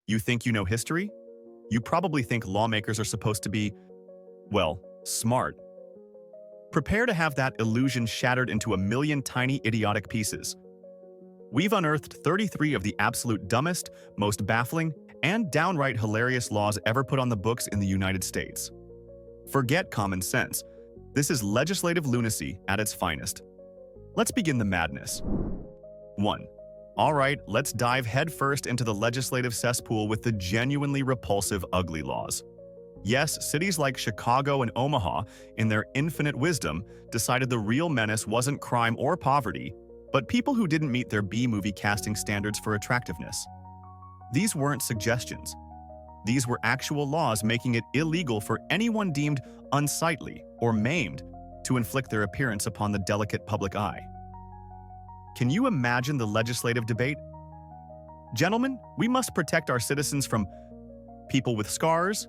You think you know history? You probably think lawmakers are supposed to be, well, smart. Prepare to have that illusion shattered into a million tiny idiotic pieces. We've unearthed 33 of the absolute dumbest, most baffling, and downright hilarious laws ever put on the books in the United States. Forget common sense. This is legislative lunacy at its finest. Let's begin the madness. 1. All right, let's dive headfirst into the legislative cesspool with the genuinely repulsive, ugly laws. Yes, cities like Chicago and Omaha, in their infinite wisdom, decided the real menace wasn't crime or poverty, but people who didn't meet their B-movie casting standards for attractiveness. These weren't suggestions. These were actual laws making it illegal for anyone deemed unsightly or maimed to inflict their appearance upon the delicate public eye. Can you imagine the legislative debate? Gentlemen, we must protect our citizens from people with scars,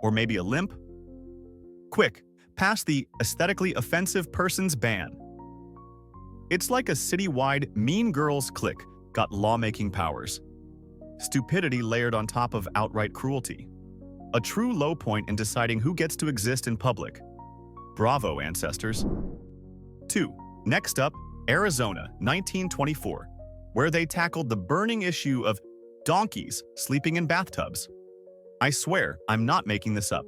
or maybe a limp. Quick, pass the aesthetically offensive persons ban. It's like a citywide Mean Girls clique got lawmaking powers. Stupidity layered on top of outright cruelty. A true low point in deciding who gets to exist in public. Bravo, ancestors. 2. Next up, Arizona, 1924, where they tackled the burning issue of donkeys sleeping in bathtubs. I swear, I'm not making this up.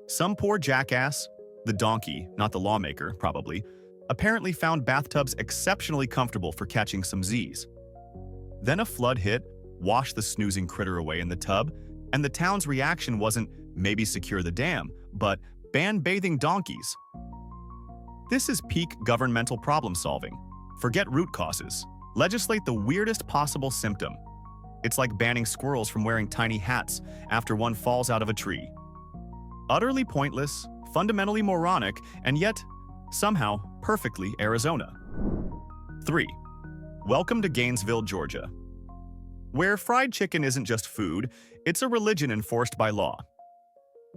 Some poor jackass, the donkey, not the lawmaker, probably, apparently found bathtubs exceptionally comfortable for catching some Z's. Then a flood hit, washed the snoozing critter away in the tub, and the town's reaction wasn't maybe secure the dam, but ban bathing donkeys. This is peak governmental problem solving. Forget root causes. Legislate the weirdest possible symptom. It's like banning squirrels from wearing tiny hats after one falls out of a tree. Utterly pointless, fundamentally moronic, and yet, somehow, perfectly Arizona. 3. Welcome to Gainesville, Georgia, where fried chicken isn't just food, it's a religion enforced by law.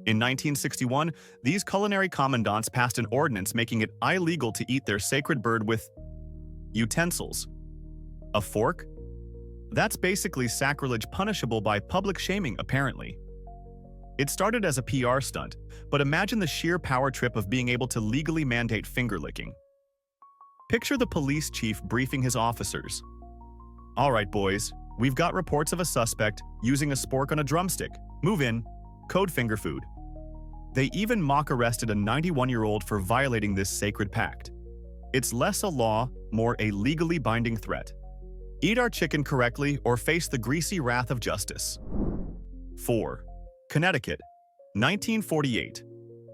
In 1961, these culinary commandants passed an ordinance making it illegal to eat their sacred bird with utensils. A fork? That's basically sacrilege punishable by public shaming, apparently. It started as a PR stunt, but imagine the sheer power trip of being able to legally mandate finger licking. Picture the police chief briefing his officers. All right, boys, we've got reports of a suspect using a spork on a drumstick. Move in. Code finger food. They even mock arrested a 91-year-old for violating this sacred pact. It's less a law, more a legally binding threat. Eat our chicken correctly or face the greasy wrath of justice. 4. Connecticut, 1948.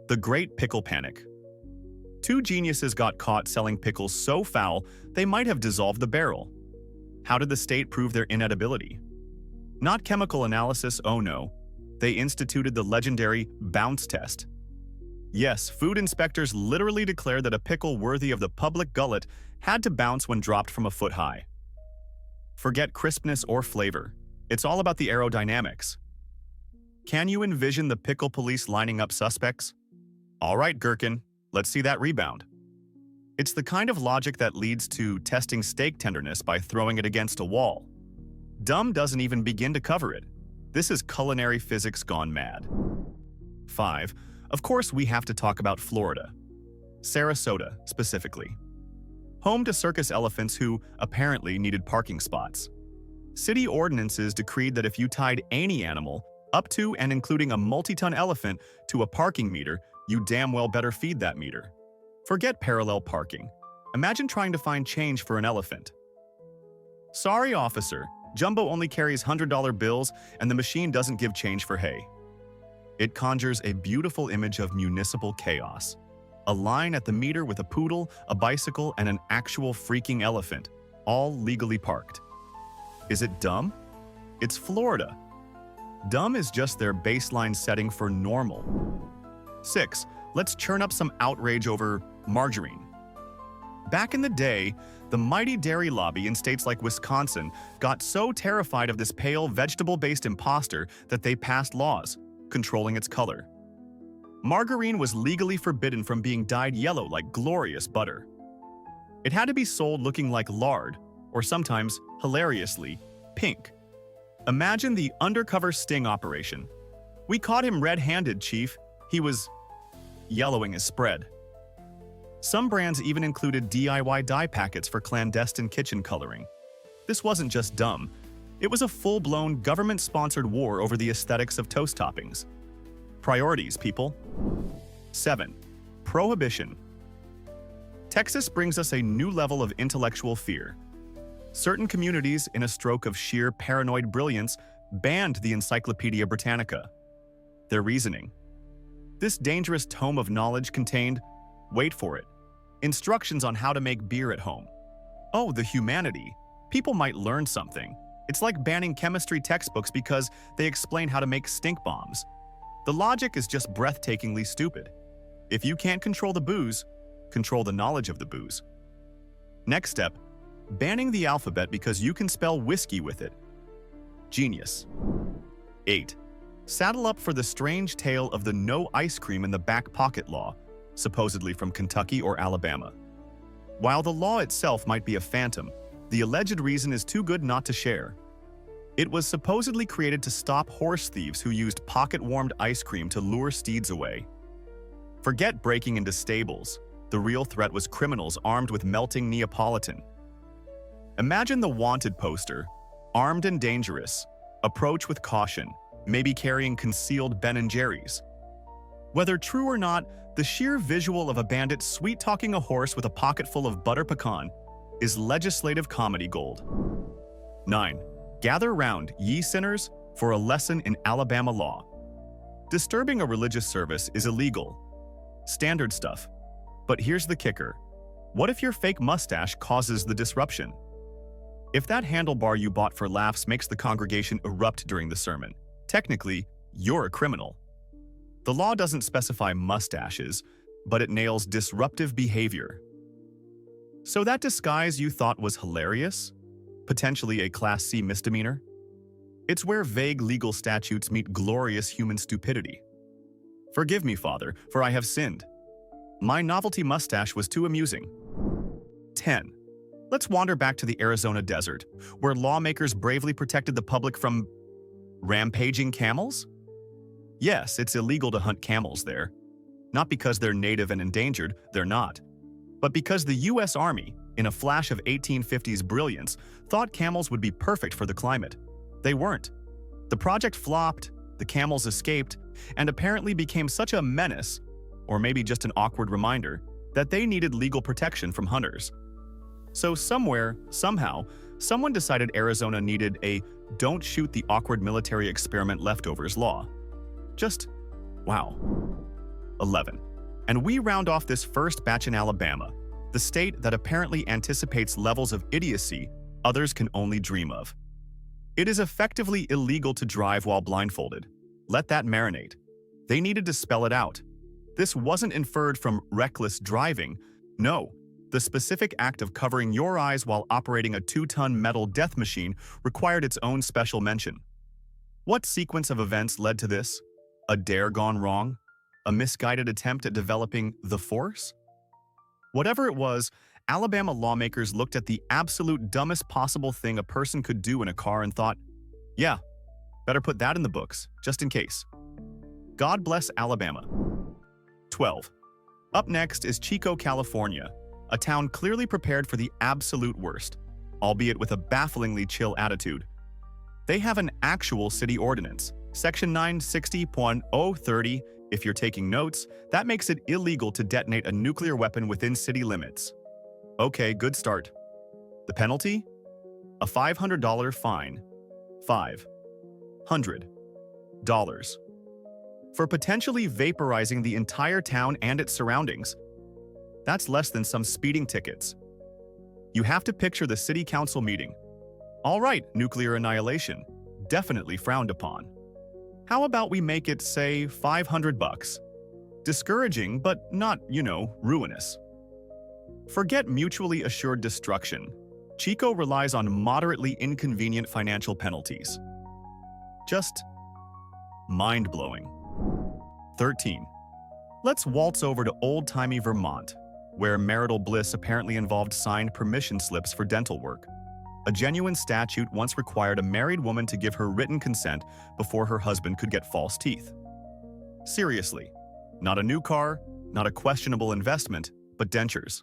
The Great Pickle Panic. 2 geniuses got caught selling pickles so foul they might have dissolved the barrel. How did the state prove their inedibility? Not chemical analysis, oh no. They instituted the legendary bounce test. Yes, food inspectors literally declared that a pickle worthy of the public gullet had to bounce when dropped from a foot high. Forget crispness or flavor. It's all about the aerodynamics. Can you envision the pickle police lining up suspects? All right, Gherkin, let's see that rebound. It's the kind of logic that leads to testing steak tenderness by throwing it against a wall. Dumb doesn't even begin to cover it. This is culinary physics gone mad. 5. Of course, we have to talk about Florida. Sarasota, specifically. Home to circus elephants who, apparently, needed parking spots. City ordinances decreed that if you tied any animal, up to and including a multi-ton elephant, to a parking meter, you damn well better feed that meter. Forget parallel parking. Imagine trying to find change for an elephant. Sorry, officer. Jumbo only carries $100 bills, and the machine doesn't give change for hay. It conjures a beautiful image of municipal chaos. A line at the meter with a poodle, a bicycle, and an actual freaking elephant, all legally parked. Is it dumb? It's Florida. Dumb is just their baseline setting for normal. 6. Let's churn up some outrage over margarine. Back in the day, the mighty dairy lobby in states like Wisconsin got so terrified of this pale, vegetable-based imposter that they passed laws controlling its color. Margarine was legally forbidden from being dyed yellow like glorious butter. It had to be sold looking like lard, or sometimes, hilariously, pink. Imagine the undercover sting operation. We caught him red-handed, Chief. He was yellowing his spread. Some brands even included DIY dye packets for clandestine kitchen coloring. This wasn't just dumb. It was a full-blown government-sponsored war over the aesthetics of toast toppings. Priorities, people. 7. Prohibition. Texas brings us a new level of intellectual fear. Certain communities, in a stroke of sheer paranoid brilliance, banned the Encyclopedia Britannica. Their reasoning. This dangerous tome of knowledge contained, wait for it, instructions on how to make beer at home. Oh, the humanity. People might learn something. It's like banning chemistry textbooks because they explain how to make stink bombs. The logic is just breathtakingly stupid. If you can't control the booze, control the knowledge of the booze. Next step, banning the alphabet because you can spell whiskey with it. Genius. 8. Saddle up for the strange tale of the no ice cream in the back pocket law, supposedly from Kentucky or Alabama. While the law itself might be a phantom, the alleged reason is too good not to share. It was supposedly created to stop horse thieves who used pocket-warmed ice cream to lure steeds away. Forget breaking into stables. The real threat was criminals armed with melting Neapolitan. Imagine the wanted poster, armed and dangerous, approach with caution, maybe carrying concealed Ben & Jerry's. Whether true or not, the sheer visual of a bandit sweet-talking a horse with a pocket full of butter pecan is legislative comedy gold. 9. Gather round, ye sinners, for a lesson in Alabama law. Disturbing a religious service is illegal. Standard stuff. But here's the kicker. What if your fake mustache causes the disruption? If that handlebar you bought for laughs makes the congregation erupt during the sermon, technically, you're a criminal. The law doesn't specify mustaches, but it nails disruptive behavior. So that disguise you thought was hilarious? Potentially a Class C misdemeanor? It's where vague legal statutes meet glorious human stupidity. Forgive me, Father, for I have sinned. My novelty mustache was too amusing. 10. Let's wander back to the Arizona desert, where lawmakers bravely protected the public from rampaging camels? Yes, it's illegal to hunt camels there. Not because they're native and endangered, they're not. But because the U.S. Army, in a flash of 1850s brilliance, thought camels would be perfect for the climate. They weren't. The project flopped, the camels escaped, and apparently became such a menace, or maybe just an awkward reminder, that they needed legal protection from hunters. So somewhere, somehow, someone decided Arizona needed a don't shoot the awkward military experiment leftovers law. Just, wow. 11. And we round off this first batch in Alabama, the state that apparently anticipates levels of idiocy others can only dream of. It is effectively illegal to drive while blindfolded. Let that marinate. They needed to spell it out. This wasn't inferred from reckless driving. No, the specific act of covering your eyes while operating a 2-ton metal death machine required its own special mention. What sequence of events led to this? A dare gone wrong? A misguided attempt at developing the force? Whatever it was, Alabama lawmakers looked at the absolute dumbest possible thing a person could do in a car and thought, yeah, better put that in the books, just in case. God bless Alabama. 12. Up next is Chico, California, a town clearly prepared for the absolute worst, albeit with a bafflingly chill attitude. They have an actual city ordinance, Section 960.030. If you're taking notes, that makes it illegal to detonate a nuclear weapon within city limits. Okay, good start. The penalty? A $500 fine. $500. For potentially vaporizing the entire town and its surroundings. That's less than some speeding tickets. You have to picture the city council meeting. All right, nuclear annihilation. Definitely frowned upon. How about we make it, say, $500? Discouraging, but not, ruinous. Forget mutually assured destruction. Chico relies on moderately inconvenient financial penalties. Just mind-blowing. 13. Let's waltz over to old-timey Vermont, where marital bliss apparently involved signed permission slips for dental work. A genuine statute once required a married woman to give her written consent before her husband could get false teeth. Seriously, not a new car, not a questionable investment, but dentures.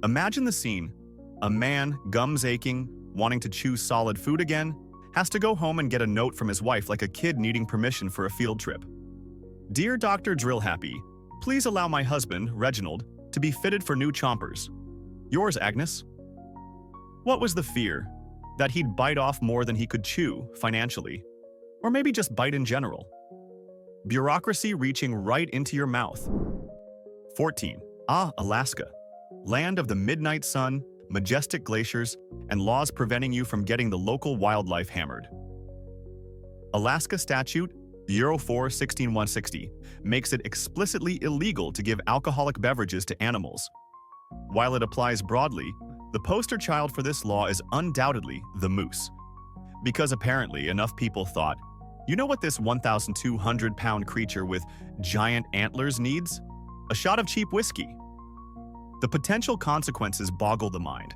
Imagine the scene. A man, gums aching, wanting to chew solid food again, has to go home and get a note from his wife like a kid needing permission for a field trip. Dear Dr. Drillhappy, please allow my husband, Reginald, to be fitted for new chompers. Yours, Agnes. What was the fear? That he'd bite off more than he could chew, financially. Or maybe just bite in general. Bureaucracy reaching right into your mouth. 14. Alaska. Land of the midnight sun, majestic glaciers, and laws preventing you from getting the local wildlife hammered. Alaska Statute Euro 4-16160 makes it explicitly illegal to give alcoholic beverages to animals. While it applies broadly, the poster child for this law is undoubtedly the moose. Because apparently enough people thought, you know what this 1,200-pound creature with giant antlers needs? A shot of cheap whiskey. The potential consequences boggle the mind.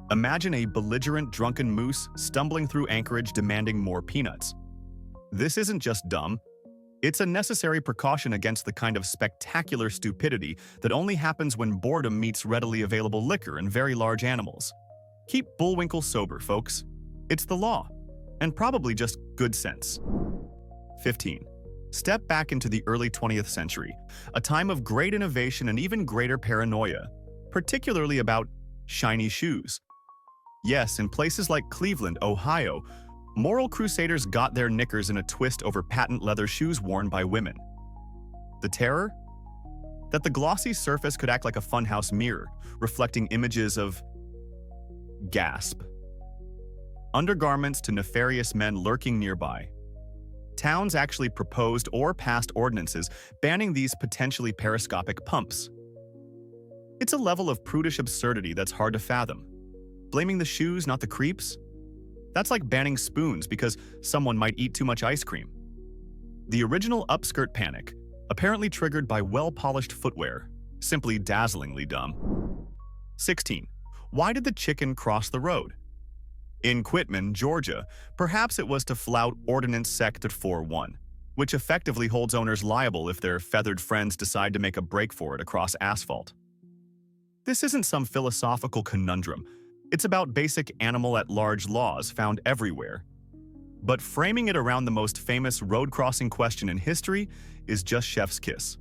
Imagine a belligerent drunken moose stumbling through Anchorage demanding more peanuts. This isn't just dumb. It's a necessary precaution against the kind of spectacular stupidity that only happens when boredom meets readily available liquor and very large animals. Keep Bullwinkle sober, folks. It's the law, and probably just good sense. 15. Step back into the early 20th century, a time of great innovation and even greater paranoia, particularly about shiny shoes. Yes, in places like Cleveland, Ohio, moral crusaders got their knickers in a twist over patent leather shoes worn by women. The terror? That the glossy surface could act like a funhouse mirror, reflecting images of gasp. Undergarments to nefarious men lurking nearby. Towns actually proposed or passed ordinances banning these potentially periscopic pumps. It's a level of prudish absurdity that's hard to fathom. Blaming the shoes, not the creeps? That's like banning spoons because someone might eat too much ice cream. The original upskirt panic, apparently triggered by well-polished footwear, simply dazzlingly dumb. 16. Why did the chicken cross the road? In Quitman, Georgia, perhaps it was to flout Ordinance Sect 41, which effectively holds owners liable if their feathered friends decide to make a break for it across asphalt. This isn't some philosophical conundrum. It's about basic animal-at-large laws found everywhere. But framing it around the most famous road-crossing question in history is just chef's kiss.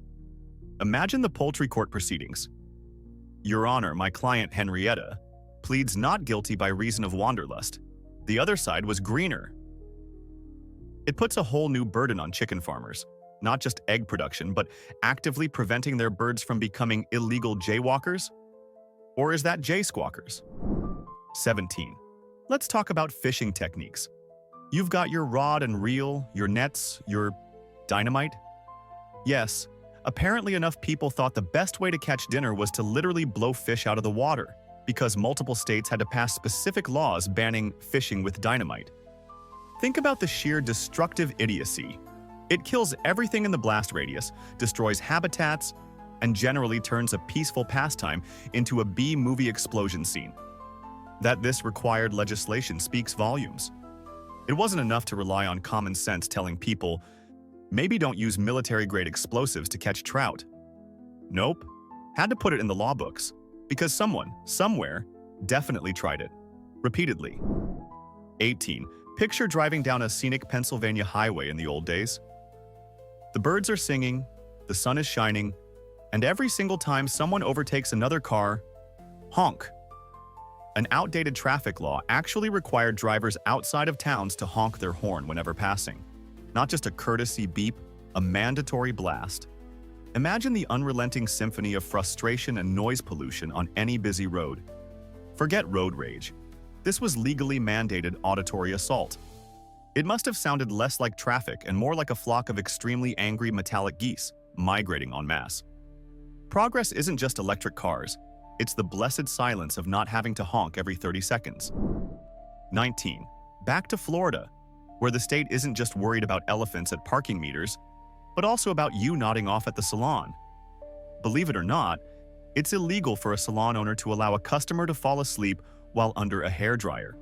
Imagine the poultry court proceedings. Your Honor, my client Henrietta pleads not guilty by reason of wanderlust. The other side was greener. It puts a whole new burden on chicken farmers, not just egg production, but actively preventing their birds from becoming illegal jaywalkers? Or is that jaysquawkers? 17. Let's talk about fishing techniques. You've got your rod and reel, your nets, your dynamite. Yes, apparently enough people thought the best way to catch dinner was to literally blow fish out of the water, because multiple states had to pass specific laws banning fishing with dynamite. Think about the sheer destructive idiocy. It kills everything in the blast radius, destroys habitats, and generally turns a peaceful pastime into a B-movie explosion scene. That this required legislation speaks volumes. It wasn't enough to rely on common sense telling people, maybe don't use military-grade explosives to catch trout. Nope, had to put it in the law books, because someone, somewhere, definitely tried it, repeatedly. 18. Picture driving down a scenic Pennsylvania highway in the old days. The birds are singing, the sun is shining, and every single time someone overtakes another car, honk. An outdated traffic law actually required drivers outside of towns to honk their horn whenever passing. Not just a courtesy beep, a mandatory blast. Imagine the unrelenting symphony of frustration and noise pollution on any busy road. Forget road rage. This was legally mandated auditory assault. It must have sounded less like traffic and more like a flock of extremely angry metallic geese migrating en masse. Progress isn't just electric cars. It's the blessed silence of not having to honk every 30 seconds. 19. Back to Florida, where the state isn't just worried about elephants at parking meters, but also about you nodding off at the salon. Believe it or not, it's illegal for a salon owner to allow a customer to fall asleep while under a hairdryer,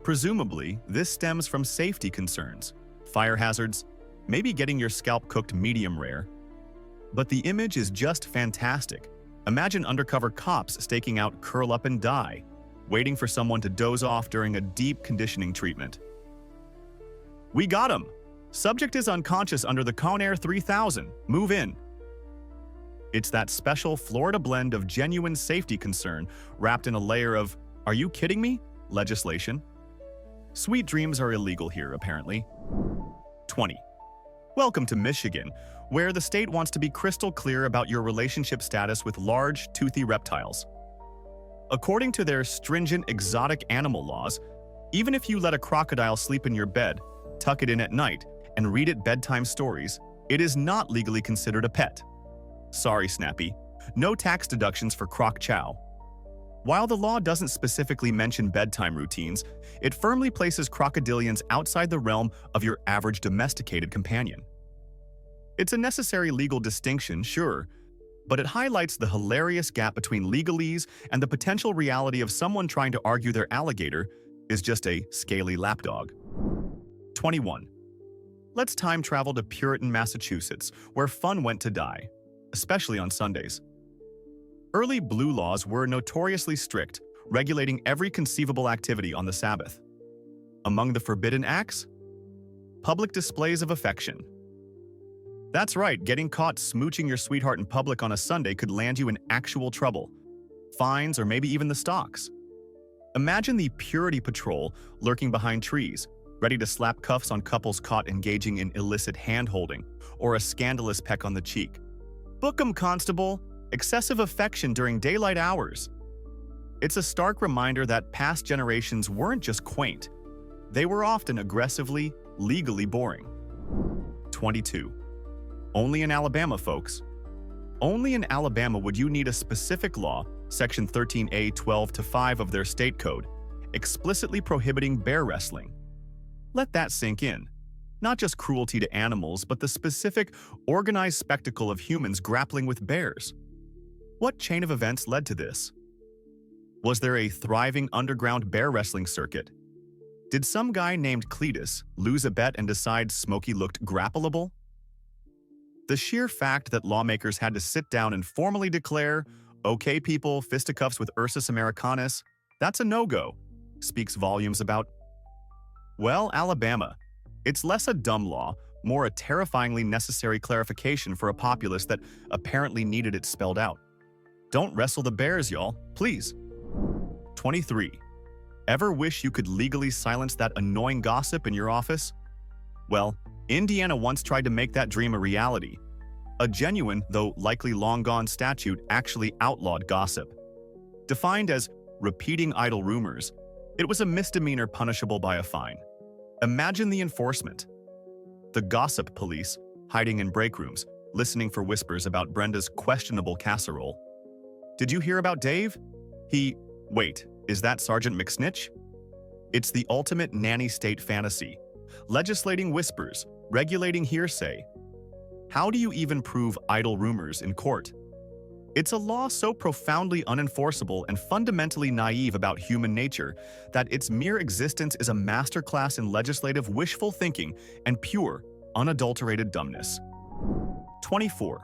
Presumably, this stems from safety concerns, fire hazards, maybe getting your scalp cooked medium rare. But the image is just fantastic. Imagine undercover cops staking out curl up and die, waiting for someone to doze off during a deep conditioning treatment. We got him! Subject is unconscious under the Conair 3000. Move in. It's that special Florida blend of genuine safety concern wrapped in a layer of, are you kidding me? Legislation. Sweet dreams are illegal here, apparently. 20. Welcome to Michigan, where the state wants to be crystal clear about your relationship status with large, toothy reptiles. According to their stringent exotic animal laws, even if you let a crocodile sleep in your bed, tuck it in at night, and read it bedtime stories, it is not legally considered a pet. Sorry, Snappy. No tax deductions for croc chow. While the law doesn't specifically mention bedtime routines, it firmly places crocodilians outside the realm of your average domesticated companion. It's a necessary legal distinction, sure, but it highlights the hilarious gap between legalese and the potential reality of someone trying to argue their alligator is just a scaly lapdog. 21. Let's time travel to Puritan, Massachusetts, where fun went to die, especially on Sundays. Early blue laws were notoriously strict, regulating every conceivable activity on the Sabbath. Among the forbidden acts? Public displays of affection. That's right, getting caught smooching your sweetheart in public on a Sunday could land you in actual trouble. Fines or maybe even the stocks. Imagine the Purity Patrol lurking behind trees, ready to slap cuffs on couples caught engaging in illicit hand-holding or a scandalous peck on the cheek. Book 'em, constable! Excessive affection during daylight hours. It's a stark reminder that past generations weren't just quaint. They were often aggressively, legally boring. 22. Only in Alabama, folks. Only in Alabama would you need a specific law, Section 13A 12-5 of their state code, explicitly prohibiting bear wrestling. Let that sink in. Not just cruelty to animals, but the specific, organized spectacle of humans grappling with bears. What chain of events led to this? Was there a thriving underground bear wrestling circuit? Did some guy named Cletus lose a bet and decide Smokey looked grappleable? The sheer fact that lawmakers had to sit down and formally declare, "Okay, people, fisticuffs with Ursus Americanus, that's a no-go," speaks volumes about, well, Alabama. It's less a dumb law, more a terrifyingly necessary clarification for a populace that apparently needed it spelled out. Don't wrestle the bears, y'all, please. 23. Ever wish you could legally silence that annoying gossip in your office? Well, Indiana once tried to make that dream a reality. A genuine, though likely long-gone statute actually outlawed gossip. Defined as repeating idle rumors, it was a misdemeanor punishable by a fine. Imagine the enforcement. The gossip police, hiding in break rooms, listening for whispers about Brenda's questionable casserole. Did you hear about Dave? Wait, is that Sergeant McSnitch? It's the ultimate nanny state fantasy. Legislating whispers, regulating hearsay. How do you even prove idle rumors in court? It's a law so profoundly unenforceable and fundamentally naive about human nature that its mere existence is a masterclass in legislative wishful thinking and pure, unadulterated dumbness. 24.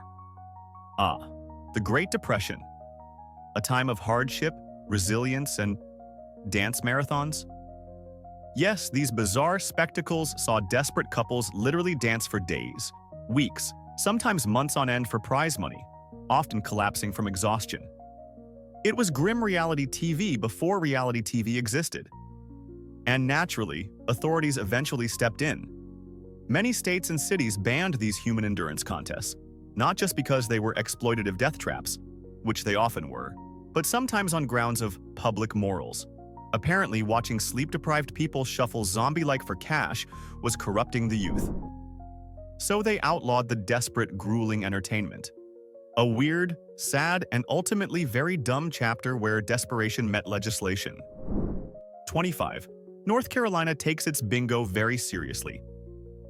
The Great Depression. A time of hardship, resilience, and dance marathons? Yes, these bizarre spectacles saw desperate couples literally dance for days, weeks, sometimes months on end for prize money, often collapsing from exhaustion. It was grim reality TV before reality TV existed. And naturally, authorities eventually stepped in. Many states and cities banned these human endurance contests, not just because they were exploitative death traps, which they often were, but sometimes on grounds of public morals. Apparently, watching sleep-deprived people shuffle zombie-like for cash was corrupting the youth. So they outlawed the desperate, grueling entertainment. A weird, sad, and ultimately very dumb chapter where desperation met legislation. 25. North Carolina takes its bingo very seriously.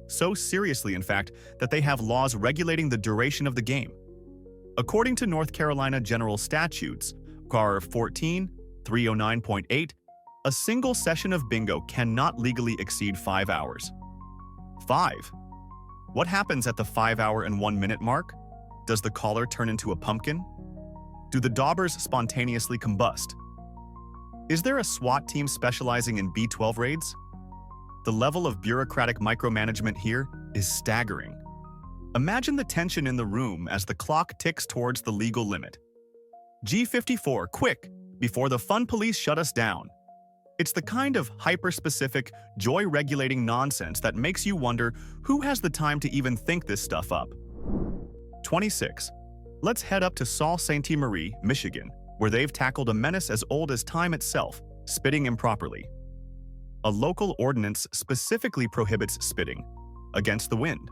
So seriously, in fact, that they have laws regulating the duration of the game. According to North Carolina General Statutes, CAR 14, 309.8, A single session of bingo cannot legally exceed 5 hours. 5. What happens at the 5-hour and 1-minute mark? Does the caller turn into a pumpkin? Do the daubers spontaneously combust? Is there a SWAT team specializing in B-12 raids? The level of bureaucratic micromanagement here is staggering. Imagine the tension in the room as the clock ticks towards the legal limit. G54, quick, before the fun police shut us down. It's the kind of hyper-specific, joy-regulating nonsense that makes you wonder who has the time to even think this stuff up. 26. Let's head up to Sault Ste. Marie, Michigan, where they've tackled a menace as old as time itself, spitting improperly. A local ordinance specifically prohibits spitting against the wind.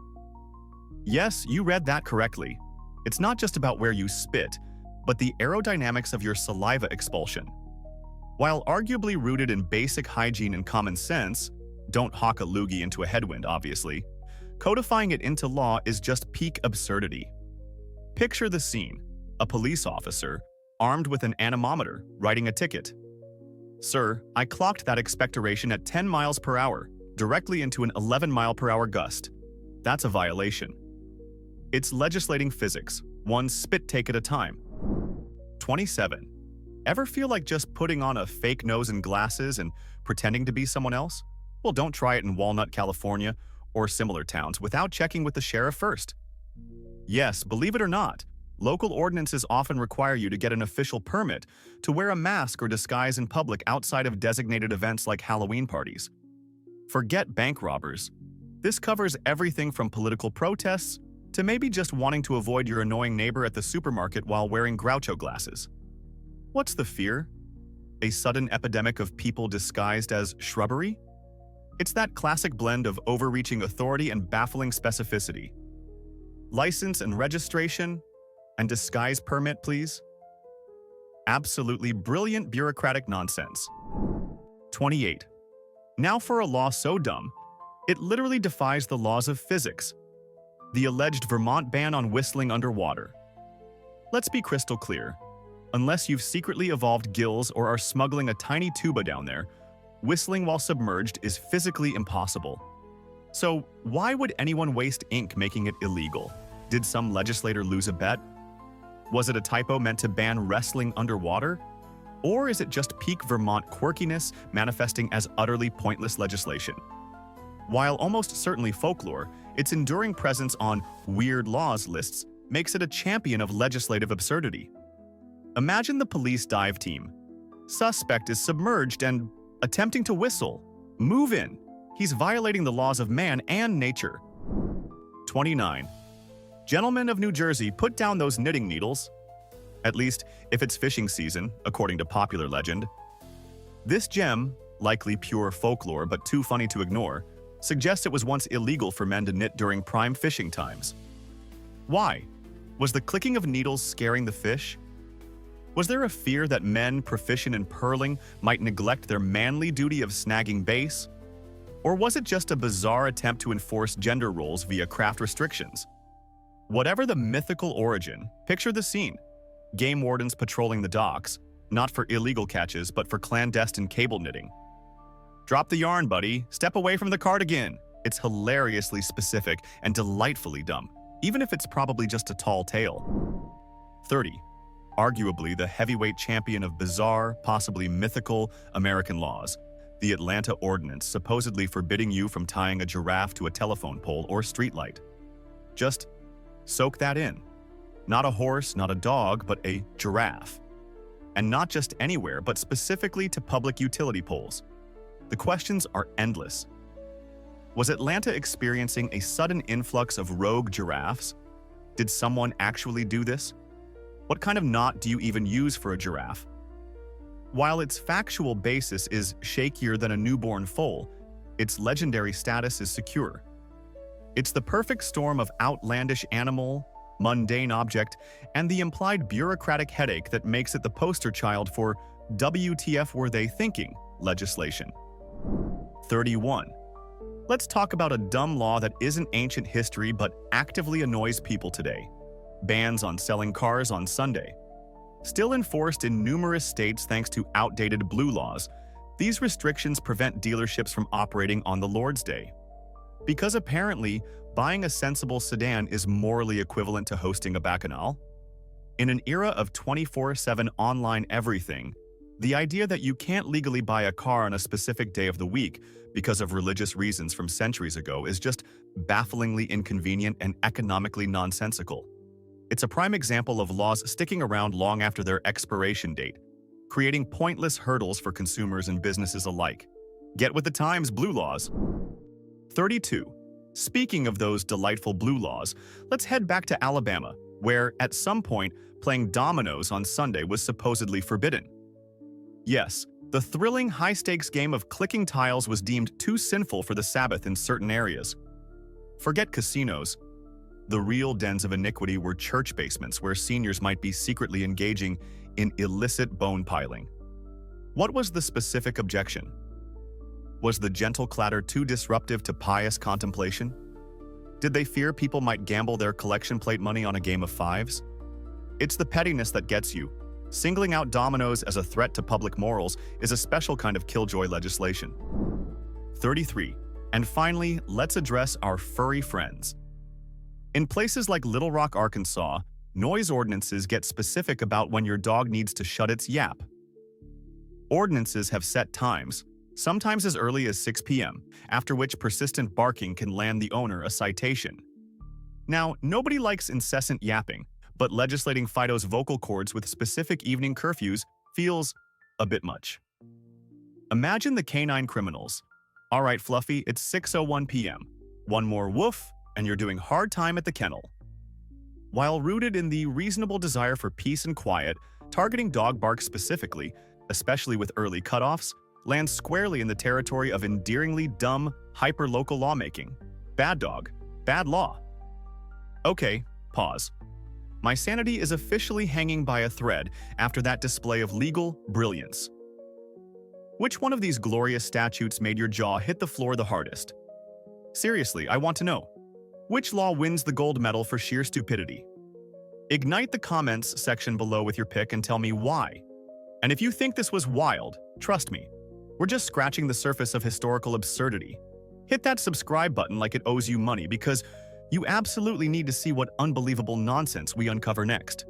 Yes, you read that correctly. It's not just about where you spit, but the aerodynamics of your saliva expulsion. While arguably rooted in basic hygiene and common sense, don't hawk a loogie into a headwind, obviously, codifying it into law is just peak absurdity. Picture the scene: a police officer, armed with an anemometer, writing a ticket. Sir, I clocked that expectoration at 10 miles per hour, directly into an 11-mile-per-hour gust. That's a violation. It's legislating physics, one spit take at a time. 27. Ever feel like just putting on a fake nose and glasses and pretending to be someone else? Well, don't try it in Walnut, California, or similar towns without checking with the sheriff first. Yes, believe it or not, local ordinances often require you to get an official permit to wear a mask or disguise in public outside of designated events like Halloween parties. Forget bank robbers. This covers everything from political protests to maybe just wanting to avoid your annoying neighbor at the supermarket while wearing Groucho glasses. What's the fear? A sudden epidemic of people disguised as shrubbery? It's that classic blend of overreaching authority and baffling specificity. License and registration, and disguise permit, please? Absolutely brilliant bureaucratic nonsense. 28. Now for a law so dumb, it literally defies the laws of physics. The alleged Vermont ban on whistling underwater. Let's be crystal clear. Unless you've secretly evolved gills or are smuggling a tiny tuba down there, whistling while submerged is physically impossible. So why would anyone waste ink making it illegal? Did some legislator lose a bet? Was it a typo meant to ban wrestling underwater? Or is it just peak Vermont quirkiness manifesting as utterly pointless legislation? While almost certainly folklore, its enduring presence on weird laws lists makes it a champion of legislative absurdity. Imagine the police dive team. Suspect is submerged and attempting to whistle. Move in. He's violating the laws of man and nature. 29. Gentlemen of New Jersey, put down those knitting needles. At least, if it's fishing season, according to popular legend. This gem, likely pure folklore but too funny to ignore, suggests it was once illegal for men to knit during prime fishing times. Why? Was the clicking of needles scaring the fish? Was there a fear that men proficient in purling might neglect their manly duty of snagging base? Or was it just a bizarre attempt to enforce gender roles via craft restrictions? Whatever the mythical origin, picture the scene. Game wardens patrolling the docks, not for illegal catches but for clandestine cable knitting. Drop the yarn, buddy. Step away from the cardigan. It's hilariously specific and delightfully dumb, even if it's probably just a tall tale. 30. Arguably the heavyweight champion of bizarre, possibly mythical American laws, the Atlanta Ordinance supposedly forbidding you from tying a giraffe to a telephone pole or streetlight. Just soak that in. Not a horse, not a dog, but a giraffe. And not just anywhere, but specifically to public utility poles. The questions are endless. Was Atlanta experiencing a sudden influx of rogue giraffes? Did someone actually do this? What kind of knot do you even use for a giraffe? While its factual basis is shakier than a newborn foal, its legendary status is secure. It's the perfect storm of outlandish animal, mundane object, and the implied bureaucratic headache that makes it the poster child for WTF were they thinking legislation. 31. Let's talk about a dumb law that isn't ancient history but actively annoys people today. Bans on selling cars on Sunday. Still enforced in numerous states thanks to outdated blue laws, These restrictions prevent dealerships from operating on the Lord's Day. Because apparently, buying a sensible sedan is morally equivalent to hosting a bacchanal. In an era of 24/7 online everything, the idea that you can't legally buy a car on a specific day of the week because of religious reasons from centuries ago is just bafflingly inconvenient and economically nonsensical. It's a prime example of laws sticking around long after their expiration date, creating pointless hurdles for consumers and businesses alike. Get with the times, blue laws. 32. Speaking of those delightful blue laws, let's head back to Alabama, where, at some point, playing dominoes on Sunday was supposedly forbidden. Yes, the thrilling high-stakes game of clicking tiles was deemed too sinful for the Sabbath in certain areas. Forget casinos. The real dens of iniquity were church basements where seniors might be secretly engaging in illicit bone piling. What was the specific objection? Was the gentle clatter too disruptive to pious contemplation? Did they fear people might gamble their collection plate money on a game of fives? It's the pettiness that gets you. Singling out dominoes as a threat to public morals is a special kind of killjoy legislation. 33. And finally, let's address our furry friends. In places like Little Rock, Arkansas, noise ordinances get specific about when your dog needs to shut its yap. Ordinances have set times, sometimes as early as 6 p.m., after which persistent barking can land the owner a citation. Now, nobody likes incessant yapping, but legislating Fido's vocal cords with specific evening curfews feels a bit much. Imagine the canine criminals. All right, Fluffy, it's 6:01 p.m. One more woof, and you're doing hard time at the kennel. While rooted in the reasonable desire for peace and quiet, targeting dog bark specifically, especially with early cutoffs, lands squarely in the territory of endearingly dumb, hyper-local lawmaking. Bad dog, bad law. Okay, pause. My sanity is officially hanging by a thread after that display of legal brilliance. Which one of these glorious statutes made your jaw hit the floor the hardest? Seriously, I want to know. Which law wins the gold medal for sheer stupidity? Ignite the comments section below with your pick and tell me why. And if you think this was wild, trust me, we're just scratching the surface of historical absurdity. Hit that subscribe button like it owes you money because you absolutely need to see what unbelievable nonsense we uncover next.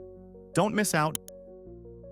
Don't miss out.